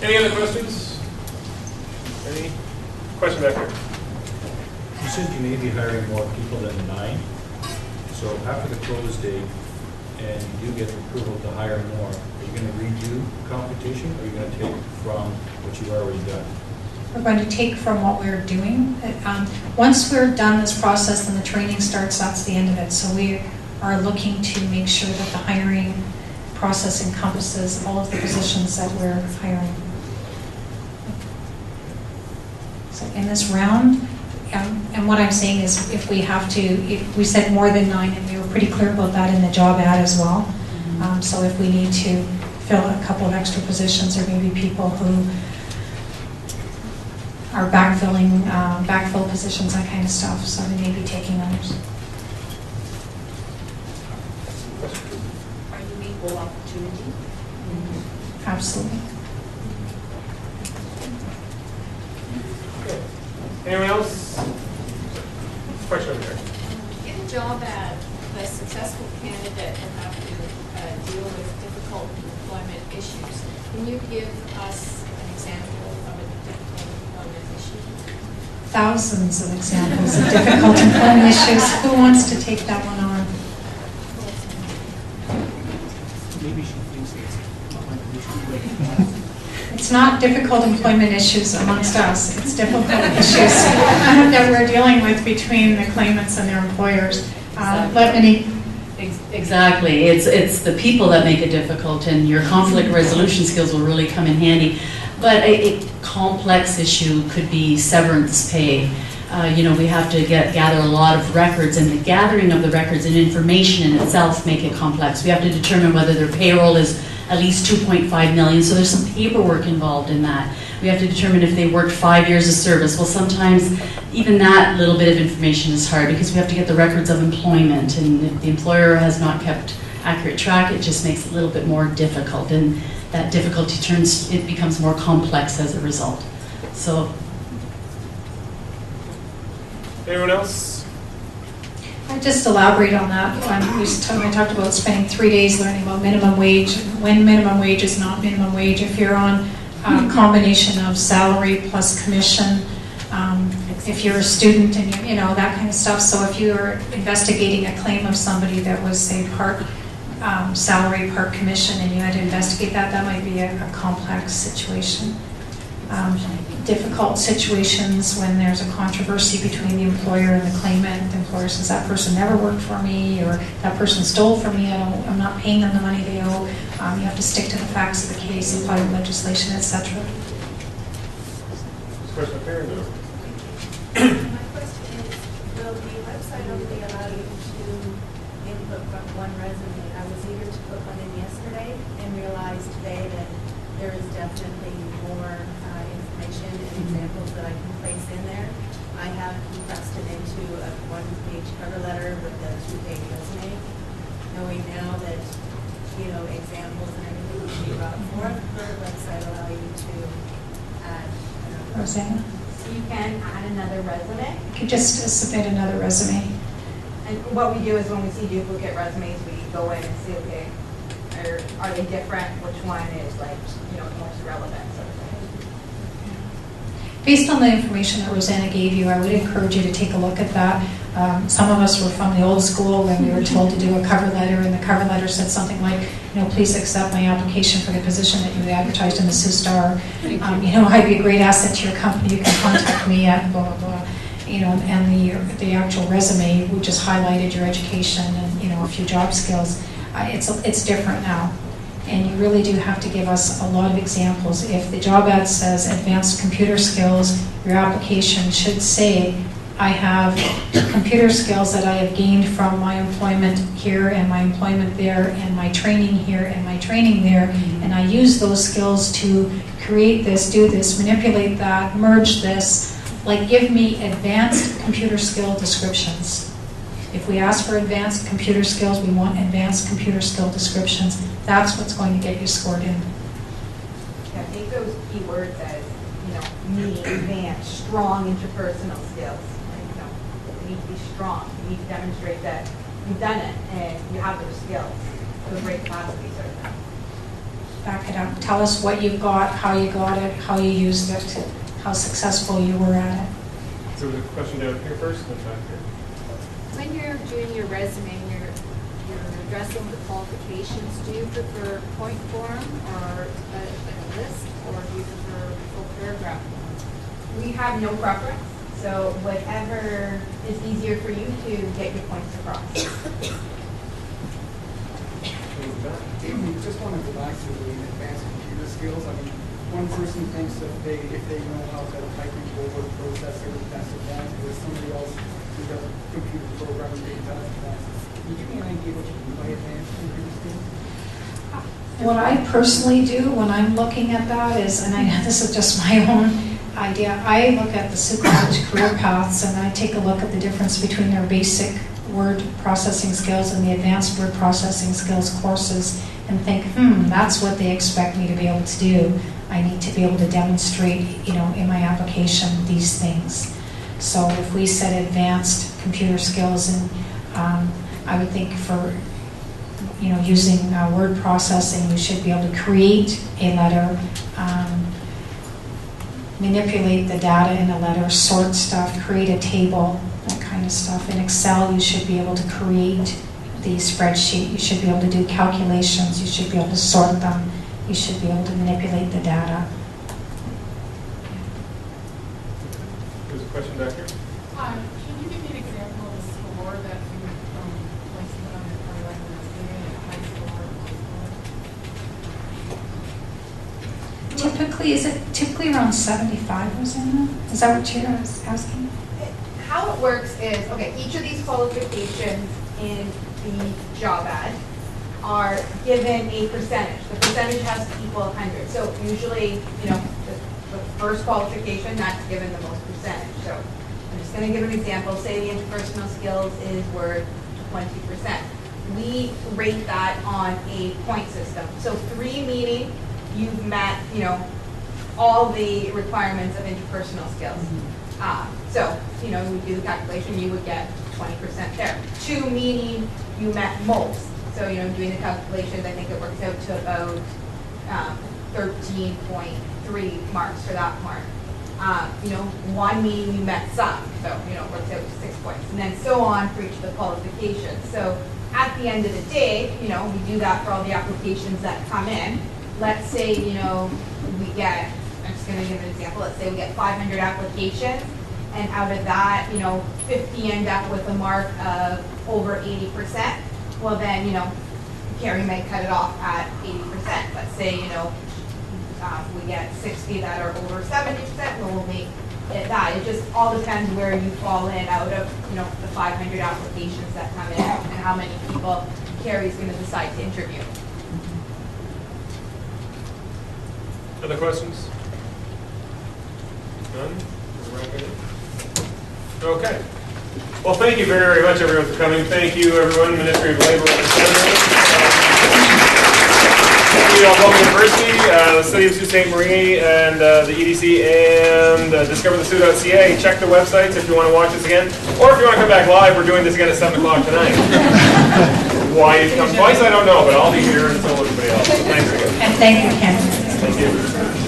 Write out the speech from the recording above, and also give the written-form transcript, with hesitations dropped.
Any other questions? Any question back here? You said you may be hiring more people than 9. So after the close date, and you do get approval to hire more, are you going to redo competition, or are you going to take from what you've already done? We're going to take from what we're doing. Once we're done this process and the training starts, that's the end of it. So we are looking to make sure that the hiring process encompasses all of the positions that we're hiring. So in this round, and what I'm saying is if we have to, if we said more than 9, and we were pretty clear about that in the job ad as well. So if we need to fill a couple of extra positions, or maybe people who are backfill positions, that kind of stuff, so we may be taking others. Are you equal opportunity? Absolutely. Okay. Anyone else? Question over here. In a job ad, the successful candidate will have to deal with difficult employment issues. Can you give us an example of a difficult employment issue? Thousands of examples of difficult employment issues. Who wants to take that one on? Maybe she thinks it's not like we should. It's not difficult employment issues amongst us. It's difficult issues that we're dealing with between the claimants and their employers. Exactly. It's the people that make it difficult, and your conflict resolution skills will really come in handy. But a complex issue could be severance pay. We have to gather a lot of records, and the gathering of the records and information in itself make it complex. We have to determine whether their payroll is at least 2.5 million, so there's some paperwork involved in that. We have to determine if they worked 5 years of service. Well, sometimes even that little bit of information is hard because we have to get the records of employment, and if the employer has not kept accurate track, it just makes it a little bit more difficult, and that difficulty it becomes more complex as a result. So. Anyone else? I just elaborate on that. I talked about spending 3 days learning about minimum wage, when minimum wage is not minimum wage, if you're on a combination of salary plus commission, if you're a student and that kind of stuff. So if you're investigating a claim of somebody that was, say, part salary, part commission, and you had to investigate that, that might be a complex situation. Difficult situations when there's a controversy between the employer and the claimant. The employer says, that person never worked for me, or that person stole from me, I'm not paying them the money they owe. You have to stick to the facts of the case, apply the legislation, etc. Question up here. My question is, will the website only allow you to input from one resume? I was eager to put one in yesterday and realized today that there is definitely more information and examples that I can place in there. I have compressed it into a 1-page cover letter with a 2-page resume, knowing now that examples and everything will be brought forth. Will the website allow you to add? Rosanna? So you can add another resume. You could just submit another resume. And what we do is when we see duplicate resumes, we go in and see, okay, are they different? Which one is most relevant? Sort of thing. Based on the information that Rosanna gave you, I would encourage you to take a look at that. Some of us were from the old school when we were told to do a cover letter, and the cover letter said something like, please accept my application for the position that you advertised in the Sault Star. I'd be a great asset to your company. You can contact me at blah, blah, blah. And the actual resume, we just highlighted your education and, a few job skills. It's different now. And you really do have to give us a lot of examples. If the job ad says advanced computer skills, your application should say, I have computer skills that I have gained from my employment here and my employment there and my training here and my training there, and I use those skills to create this, do this, manipulate that, merge this. Like, give me advanced computer skill descriptions. If we ask for advanced computer skills, we want advanced computer skill descriptions. That's what's going to get you scored in. Yeah, take those keywords as, me, advanced, strong interpersonal skills. You need to be strong. You need to demonstrate that you've done it and you have those skills. Those great capacity sort of thing. Back it up. Tell us what you've got, how you got it, how you used it, how successful you were at it. So the question down here first, and then back here. When you're doing your resume, you're addressing the qualifications, do you prefer point form or like a list, or do you prefer full paragraph? We have no preference, so whatever is easier for you to get your points across. Just want to go back to the advanced computer skills. I mean, one person thinks that if they know how to type in keyboard processor, that's advanced. There's somebody else who does computer programming, that's advanced. Can you give me an idea what you mean by advanced computer skills? What I personally do when I'm looking at that is, and I know this is just my own idea, I look at the Sault College career paths and I take a look at the difference between their basic word processing skills and the advanced word processing skills courses and think, that's what they expect me to be able to do. I need to be able to demonstrate, in my application these things. So if we said advanced computer skills, and I would think for using word processing, you should be able to create a letter, manipulate the data in a letter, sort stuff, create a table, that kind of stuff. In Excel, you should be able to create the spreadsheet. You should be able to do calculations. You should be able to sort them. You should be able to manipulate the data. There's a question back here. Can you give me an example of a score that you would place it on your cover letter resume, a high score or a low score? Is it typically around 75, Rosanna? Is that what you're asking? How it works is, okay, each of these qualifications in the job ad are given a percentage. The percentage has to equal 100. So usually, the first qualification, that's given the most percentage. So I'm just going to give an example. Say the interpersonal skills is worth 20%. We rate that on a point system. So 3 meaning you've met, all the requirements of interpersonal skills. So, we do the calculation, you would get 20% there. 2 meaning you met most. So, doing the calculations, I think it works out to about 13.3 marks for that mark. 1 meaning you met some. So, it works out to 6 points. And then so on for each of the qualifications. So, at the end of the day, we do that for all the applications that come in. Let's say, we get, I'm just going to give an example. Let's say we get 500 applications. And out of that, 50 end up with a mark of over 80%. Well, then, Carrie might cut it off at 80%. Let's say, we get 60 that are over 70%, we'll make it that. It just all depends where you fall in out of, the 500 applications that come in and how many people Carrie's going to decide to interview. Other questions? None? Okay. Well, thank you very, very much, everyone, for coming. Thank you, everyone, Ministry of Labor and Seminary. Thank you, Algoma University, the City of Sault Ste. Marie, and the EDC, and discoverthesioux.ca. Check the websites if you want to watch this again. Or if you want to come back live, we're doing this again at 7 o'clock tonight. Why you come twice, I don't know, but I'll be here until everybody else. So thanks again. And thank you, Ken. Thank you.